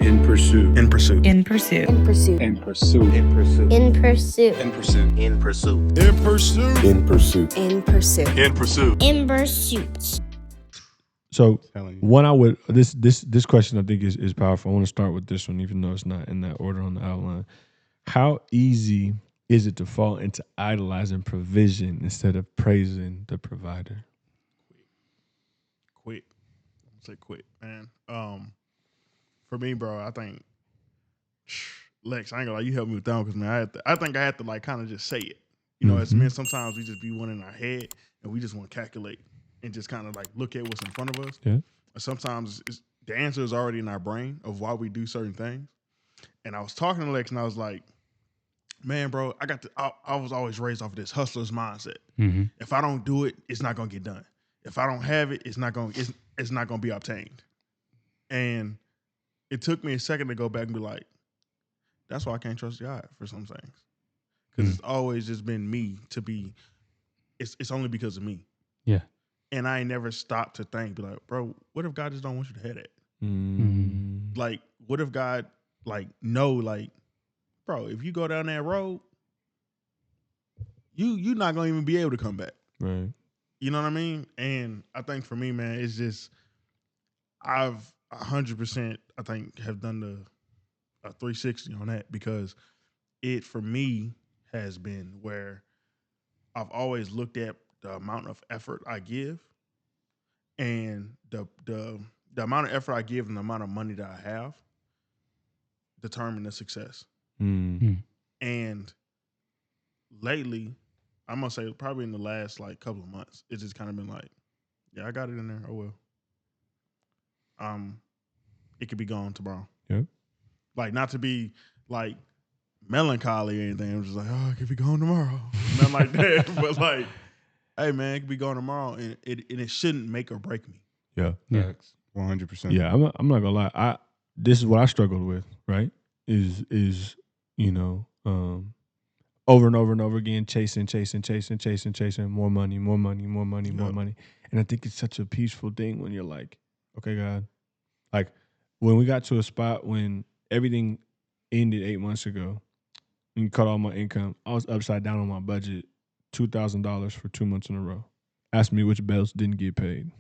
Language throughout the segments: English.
In pursuit. In pursuit. In pursuit. In pursuit. In pursuit. In pursuit. In pursuit. In pursuit. In pursuit. In pursuit. In pursuit. In pursuit. In pursuit. In pursuit. So one I would this question I think is powerful. I want to start with this one, even though it's not in that order on the outline. How easy is it to fall into idolizing provision instead of praising the provider? Quit. Say quit, man. For me, bro, I think Lex, I ain't gonna lie, you helped me with that one because man, I think I had to like kind of just say it. You know, as men, sometimes we just be one in our head and we just want to calculate and just kind of like look at what's in front of us. Yeah. Sometimes the answer is already in our brain of why we do certain things. And I was talking to Lex and I was like, man, bro, I was always raised off of this hustler's mindset. Mm-hmm. If I don't do it, it's not gonna get done. If I don't have it, it's not gonna be obtained. And it took me a second to go back and be like, that's why I can't trust God for some things. Because it's always just been me to be, it's only because of me. Yeah. And I ain't never stopped to think, be like, bro, what if God just don't want you to have that? Mm-hmm. Like, what if God, like, no, like, bro, if you go down that road, you're not going to even be able to come back. Right. You know what I mean? And I think for me, man, it's just, I've 100%, I think, have done a 360 on that because it, for me, has been where I've always looked at the amount of effort I give and the amount of effort I give and the amount of money that I have determine the success. Mm-hmm. And lately, I'm gonna say probably in the last like couple of months, it's just kind of been like, yeah, I got it in there. Oh well. It could be gone tomorrow. Yep. Like not to be like melancholy or anything. I'm just like, oh, it could be gone tomorrow. Nothing like that. But like, hey man, it could be gone tomorrow, and it shouldn't make or break me. Yeah. Yeah. 100%. Yeah. I'm not gonna lie. This is what I struggled with. Right. Is you know over and over and over again chasing more money. And I think it's such a peaceful thing when you're like, okay, God, like when we got to a spot when everything ended 8 months ago and you cut all my income, I was upside down on my budget, $2,000 for 2 months in a row. Ask me which bills didn't get paid.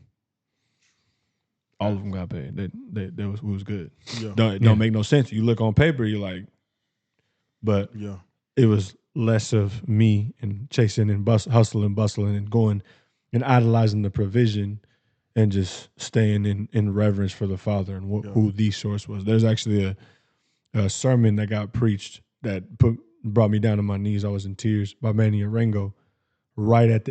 All of them got paid. That was good. Yeah. Don't make no sense. You look on paper, you're like, but Yeah. it was less of me and chasing and hustling, bustling, and going and idolizing the provision and just staying in reverence for the Father and who the source was. There's actually a sermon that got preached that brought me down to my knees. I was in tears by Manny Arengo right at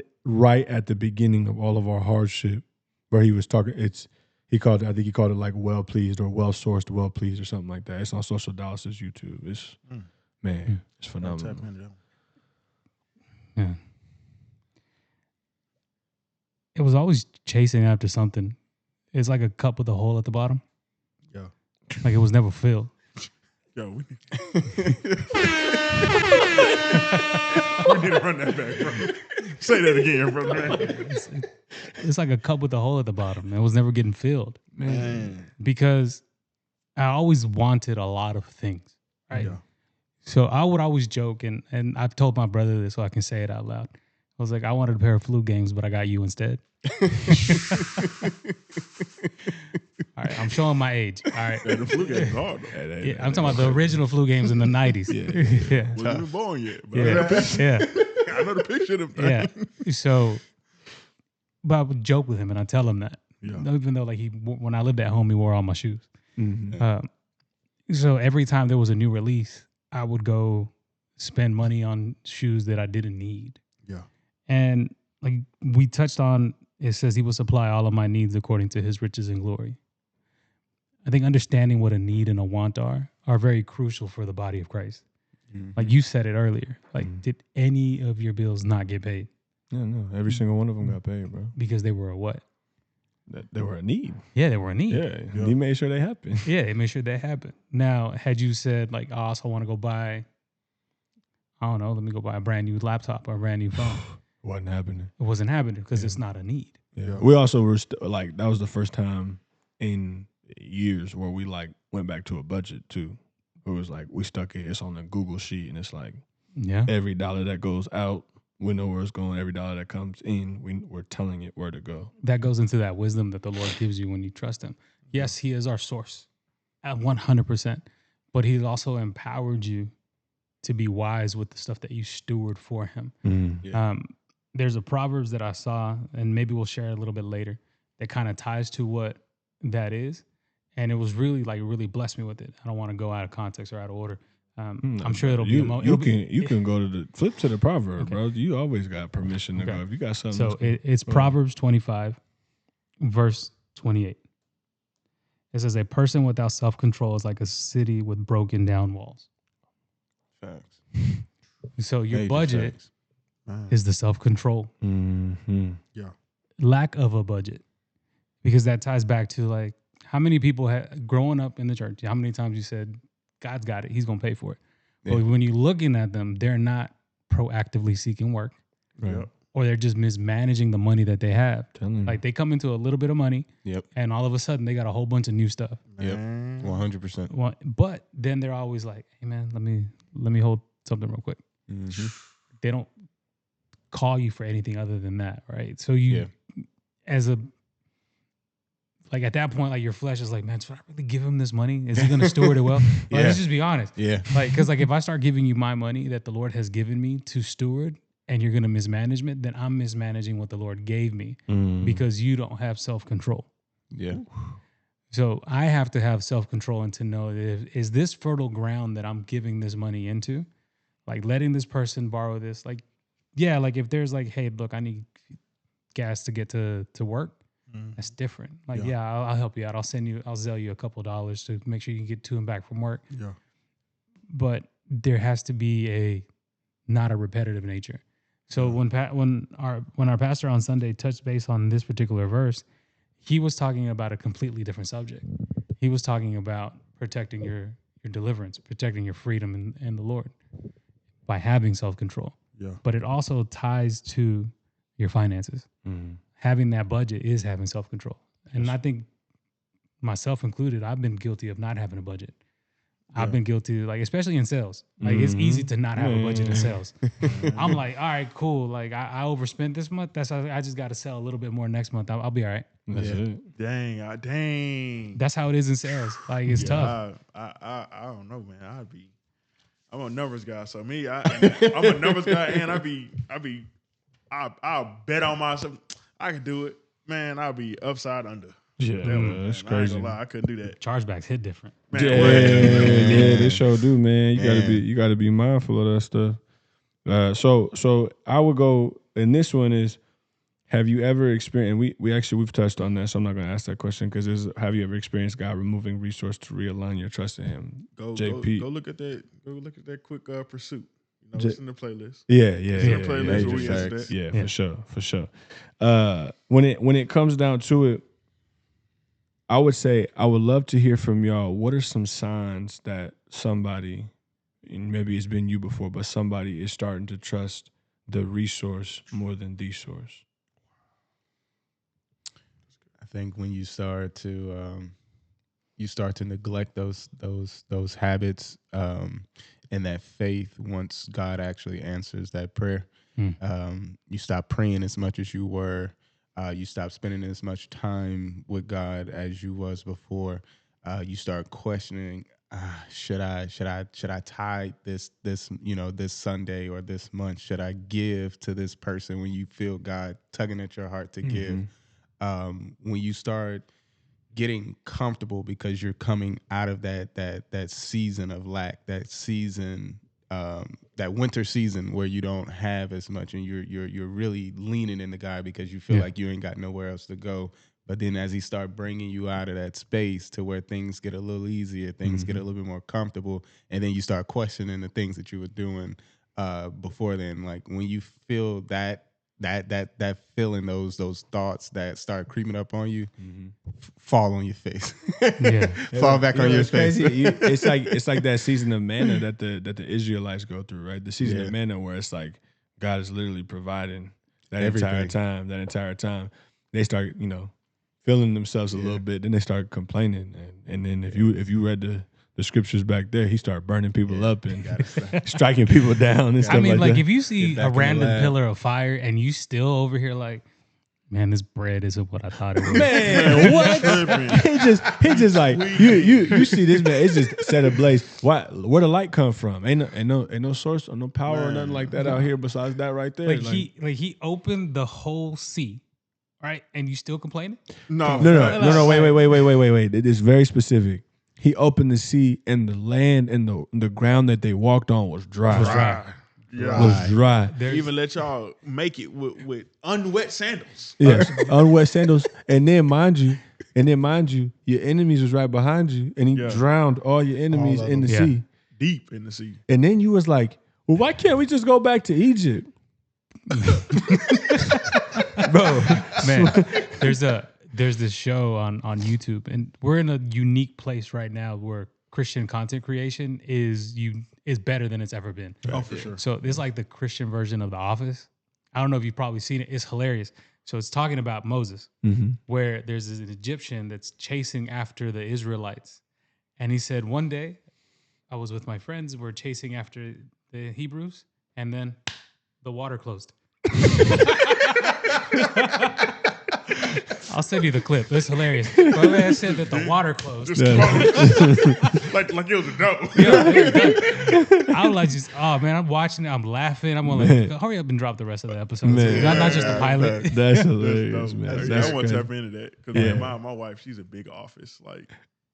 the beginning of all of our hardship, where he was talking. I think he called it like well pleased or well sourced, well pleased or something like that. It's on Social Dallas's YouTube. It's it's phenomenal. Tap into that. Yeah. It was always chasing after something. It's like a cup with a hole at the bottom. Yeah. Like it was never filled. Yo, we need to run that back, bro. Say that again, bro. It's like a cup with a hole at the bottom. It was never getting filled. Man. Because I always wanted a lot of things, right? Yeah. So I would always joke, and I've told my brother this so I can say it out loud. I was like, I wanted a pair of flu games, but I got you instead. All right, I'm showing my age. All right. Yeah, the flu game's hard, though. Yeah, I'm talking about the original flu games in the 90s. Yeah. Wasn't even born yet. But Yeah. I know the picture of them things. Yeah. So, but I would joke with him and I tell him that. Yeah. Even though like when I lived at home, he wore all my shoes. Mm-hmm. So every time there was a new release, I would go spend money on shoes that I didn't need. Yeah. And like we touched on, it says he will supply all of my needs according to his riches and glory. I think understanding what a need and a want are very crucial for the body of Christ. Mm-hmm. Like you said it earlier. Like, did any of your bills not get paid? No. Every single one of them got paid, bro. Because they were a what? They were a need. Yeah, they were a need. Yeah. He made sure they happened. Yeah, he made sure that happened. Now, had you said like, I also want to go buy, I don't know, let me go buy a brand new laptop or a brand new phone. Wasn't happening. It wasn't happening because it's not a need. Yeah. We also were like, that was the first time in years where we like went back to a budget too. It was like we stuck it. It's on the Google sheet, and it's like Yeah. every dollar that goes out, we know where it's going. Every dollar that comes in, we're telling it where to go. That goes into that wisdom that the Lord gives you when you trust him. Yes, he is our source at 100%, but he's also empowered you to be wise with the stuff that you steward for him. Yeah. There's a Proverbs that I saw, and maybe we'll share it a little bit later, that kind of ties to what that is. And it was really blessed me with it. I don't want to go out of context or out of order. I'm sure it'll be you can go to the flip to the proverb, Okay. bro. You always got permission to Okay. go if you got something. So it's Proverbs 25, verse 28. It says, "A person without self-control is like a city with broken down walls." Facts. So your Major budget facts. is the self-control. Mm-hmm. Lack of a budget, because that ties back to like how many people growing up in the church, how many times you said God's got it, he's gonna pay for it. Yeah. But when you're looking at them, they're not proactively seeking work, Right. or they're just mismanaging the money that they have. Telling Like they come into a little bit of money, Yep. and all of a sudden they got a whole bunch of new stuff. Yep. Man. 100%. Well, but then they're always like, "Hey man, let me hold something real quick." Mm-hmm. They don't call you for anything other than that, right? So you, as a like at that point, like your flesh is like, "Man, should I really give him this money? Is he going to steward it well?" Like, Yeah. let's just be honest. Yeah. Like, because like if I start giving you my money that the Lord has given me to steward, and you're going to mismanage it, then I'm mismanaging what the Lord gave me because you don't have self-control. Yeah. So I have to have self-control and to know that is this fertile ground that I'm giving this money into, like letting this person borrow this, like, yeah, like if there's like, "Hey, look, I need gas to get to work," that's different. Like, Yeah. I'll help you out. I'll Zelle you a couple of dollars to make sure you can get to and back from work. Yeah. But there has to be not a repetitive nature. So when our pastor on Sunday touched base on this particular verse, he was talking about a completely different subject. He was talking about protecting your deliverance, protecting your freedom in the Lord by having self-control. Yeah. But it also ties to your finances. Having that budget is having self-control. And I think myself included, I've been guilty of not having a budget. I've been guilty, like especially in sales. Like it's easy to not have a budget in sales. I'm like, all right, cool. Like I overspent this month. I just got to sell a little bit more next month. I'll be all right. That's it. Dang. That's how it is in sales. Like it's tough. I don't know, man. I'm a numbers guy, so I'm a numbers guy, and I'll bet on myself. I can do it, man. I'll be upside under. Yeah, that's crazy. I ain't gonna lie, I couldn't do that. Chargebacks hit different. Man, Yeah, they sure do, man. You gotta be mindful of that stuff. So I would go, and this one is, have you ever experienced? And we've touched on that, so I'm not gonna ask that question because have you ever experienced God removing resource to realign your trust in Him? Go JP. look at that. Go look at that quick pursuit. You know, it's in the playlist. Yeah. playlist where we Major answer facts. that. Yeah, for sure. When it comes down to it, I would say I would love to hear from y'all. What are some signs that somebody, and maybe it's been you before, but somebody is starting to trust the resource more than the source? I think when you start to neglect those habits, and that faith, once God actually answers that prayer, you stop praying as much as you were. You stop spending as much time with God as you was before. You start questioning, should I tithe this Sunday or this month? Should I give to this person? When you feel God tugging at your heart to give, when you start getting comfortable because you're coming out of that season of lack, that season, that winter season where you don't have as much, and you're really leaning into God because you feel like you ain't got nowhere else to go. But then as He start bringing you out of that space to where things get a little easier, things get a little bit more comfortable, and then you start questioning the things that you were doing before then. Like when you feel that feeling, those thoughts that start creeping up on you, fall on your face. Fall back on your face. Crazy. It's like that season of manna that the Israelites go through, right? The season of manna where it's like God is literally providing that Everything. entire time. They start, feeling themselves a little bit. Then they start complaining, and then if you read the scriptures back there, he started burning people up and striking people down and stuff I mean, like that. if you see back a in the random lab. pillar of fire and you still over here like, man, this bread isn't what I thought it was. Man, what? he just like you see this man. It's just set ablaze. Why? Where the light come from? Ain't no source or no power or nothing like that out here besides that right there. Like he opened the whole sea, right? And you still complaining? No. No. Wait. It is very specific. He opened the sea and the land and the ground that they walked on was dry. Yeah. Was dry. Even let y'all make it with unwet sandals. Yeah, unwet sandals. And then mind you, your enemies was right behind you, and he drowned all your enemies in the sea. Deep in the sea. And then you was like, well, why can't we just go back to Egypt? Bro, man, there's this show on YouTube, and we're in a unique place right now where Christian content creation is better than it's ever been. Oh, for sure. So it's like the Christian version of The Office. I don't know if you've probably seen it. It's hilarious. So it's talking about Moses, where there's an Egyptian that's chasing after the Israelites. And he said, one day I was with my friends, we're chasing after the Hebrews, and then the water closed. I'll send you the clip. It's hilarious. But man said that the water closed. Just close. like it was a dope. I was like, oh man, I'm watching it. I'm laughing. I'm like, hurry up and drop the rest of the episode. Not just the pilot. That's hilarious, dope. man. I want to tap into that because my wife, she's a big Office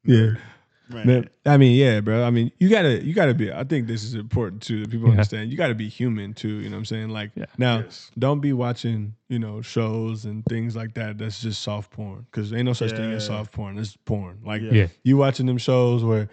nerd. Man. I mean, yeah, bro. I mean, you gotta be. I think this is important too that people understand. You gotta be human too. You know what I'm saying? Like now, don't be watching shows and things like that. That's just soft porn because ain't no such thing as soft porn. It's porn. Like you watching them shows where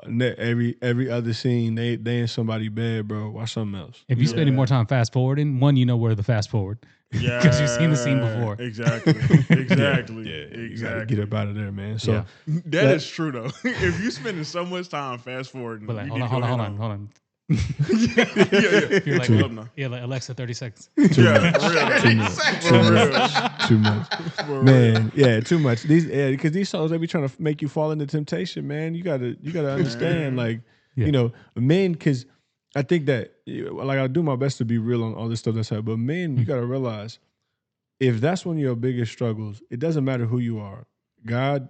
every other scene they in somebody's bed, bro. Watch something else. If you're spending more time fast forwarding, one, you know where to fast forward. Yeah, because you've seen the scene before. Exactly. You gotta get up out of there, man. So that is true though. If you're spending so much time fast forwarding, but like, hold on. You're like, like Alexa, 30 seconds. Too much. Man, too much. These because these songs they be trying to make you fall into temptation, man. You gotta understand, like men, because I think that like I do my best to be real on all this stuff that's happening, but men, you gotta realize if that's one of your biggest struggles, it doesn't matter who you are. God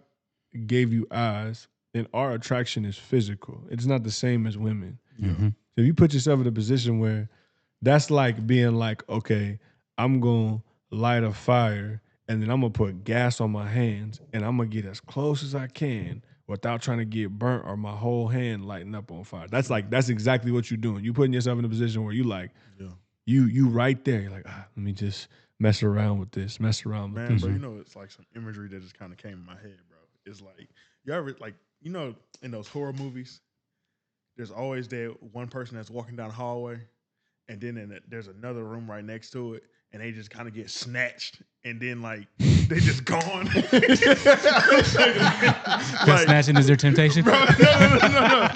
gave you eyes, and our attraction is physical. It's not the same as women. So if you put yourself in a position where that's like being like, okay, I'm gonna light a fire and then I'm gonna put gas on my hands and I'm gonna get as close as I can without trying to get burnt or my whole hand lighting up on fire. That's exactly what you're doing. You're putting yourself in a position where you like, you right there. You're like, let me just mess around with this. Bro, it's like some imagery that just kind of came in my head, bro. It's like, you ever in those horror movies, there's always that one person that's walking down the hallway, and then there's another room right next to it, and they just kind of get snatched, and then like they just gone. Snatching is their temptation. Bro, no.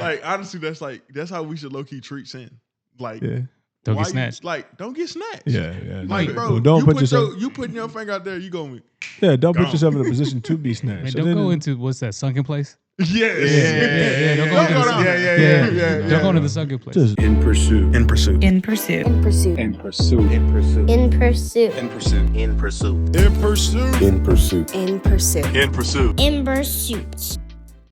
Like honestly, that's how we should low key treat sin. Like, don't get snatched. Like, don't get snatched. Yeah. Like, bro, well, don't put yourself. You putting your finger out there, you going. Yeah, don't put yourself in a position to be snatched. Man, don't go into what's that sunken place? Yeah. Don't go into the sunken place. Just In pursuit. In pursuit. In pursuit. In pursuit. In pursuit. In pursuit. In pursuit. In pursuit. In pursuit. In pursuit. In pursuit. In pursuit. In pursuit. In pursuit.